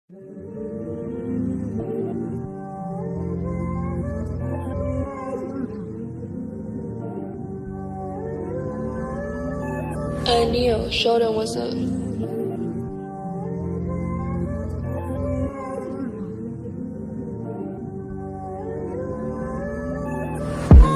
Neil, show them what's up.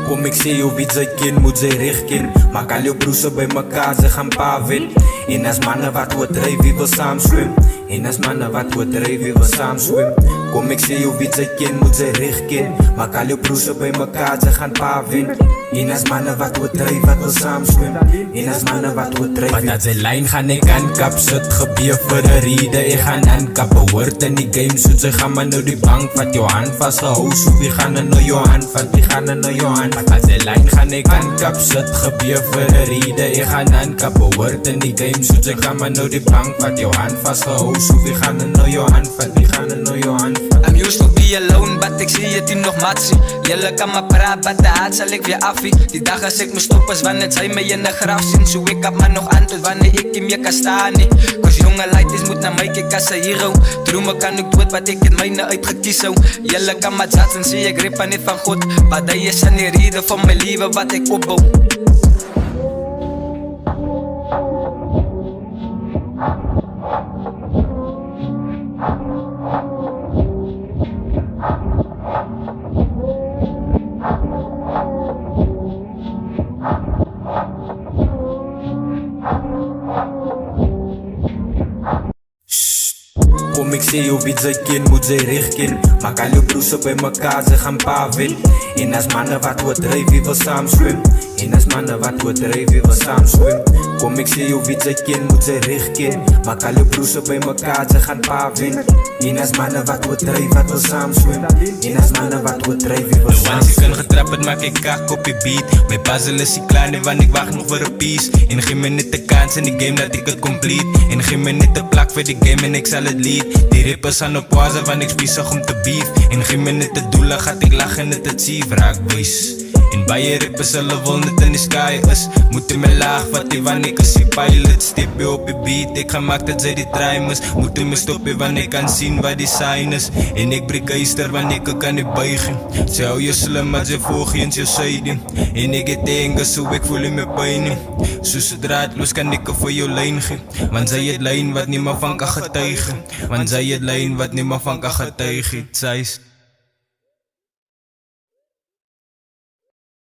Kom ik zie hoe wie zijn kind moet zijn richten. Maar kan je broers bij elkaar ze gaan paven. En als mannen wat wordt drijven, wie wil samen zwemmen. En als mannen wat wordt drijven, wie wil samen zwemmen. Kom ik zie hoe wie zijn kind moet zijn richten. Maar kan je broers bij elkaar ze gaan paven. En als mannen wat wordt drijven, wat wil samen zwemmen. En als mannen wat wordt drijven. Want als een lijn gaan ik aankap, zit gebeur voor de reden. Ik ga aankappen, hoort in die game. Zo ze gaan maar naar die bank, vat je hand vastgehouden. Zo wie gaan er naar je hand, vat wie gaan er naar je hand. Als de lijn gaan ik aankap, zit gebeur voor de reden. Ik ga aankappen, hoort in die game. Zo ze gaan maar naar die bank, vat je hand vastgehouden. Zo wie gaan er naar je hand, vat wie gaan er naar je hand. I'm used to be alone, but ik zie je team nog matsie. Jullie kan maar praten, but de haat zal ik weer affie. Die dag als ik me stop is wanneer zij me in de graf zien. Zo ik heb maar nog aan tot wanneer ik in je kan staan. Cause jonge leiders moet naar mij kijken als een hero. Dromen kan ik dood wat ik in mijne uitgekies zou. Jullie kan maar zaten, zie ik rippen niet van God. Maar dat is aan die reden van mijn leven wat ik opbouw. Kom ik zie hoe wie zijn kind moet zijn richten. Maar kan je broers bij elkaar ze gaan paven. En als mannen wat wordt drijven, wie wil samen zwemmen. En als mannen wat wordt drijven, wie wil samen zwemmen. Kom ik zie hoe wie zijn kind moet zijn richten. Maar kan je broers bij elkaar ze gaan paven. En als mannen wat wordt drijven, wat wil samen zwemmen. En als mannen wat wordt drijven, wie wil samen zwemmen. Als ik getrapt maak ik kak op je beat. Mijn puzzle is die klein, want ik wacht nog voor een piece. En geef me niet de kans in die game dat ik het complete. En geef me niet de plak voor die game en ik zal het lead. Die rippers aan op pauze, want ik spiesig om te beef. En geef me niet de doelen, gaat ik lachen net het zie, raak wees. En bij je rippers zullen wel net in de sky is. Moeten me laag, wat die wanneer ik is die pilot. Stip je op je beat, ik ga maak dat zij die trimers. Moeten me stoppen wanneer ik kan zien waar die sign is. En ik breek geister wanneer ik kan niet buigen. Ze hou je slim, maar ze volg je in je zijde. En ik het dingen, zo ik voel in mijn pijn. Zo zodra het los kan ik er voor jou lijn geven. Want zij het lijn wat niemand van kan getuigen. Want zij het lijn wat niemand van kan getuigen. Zij is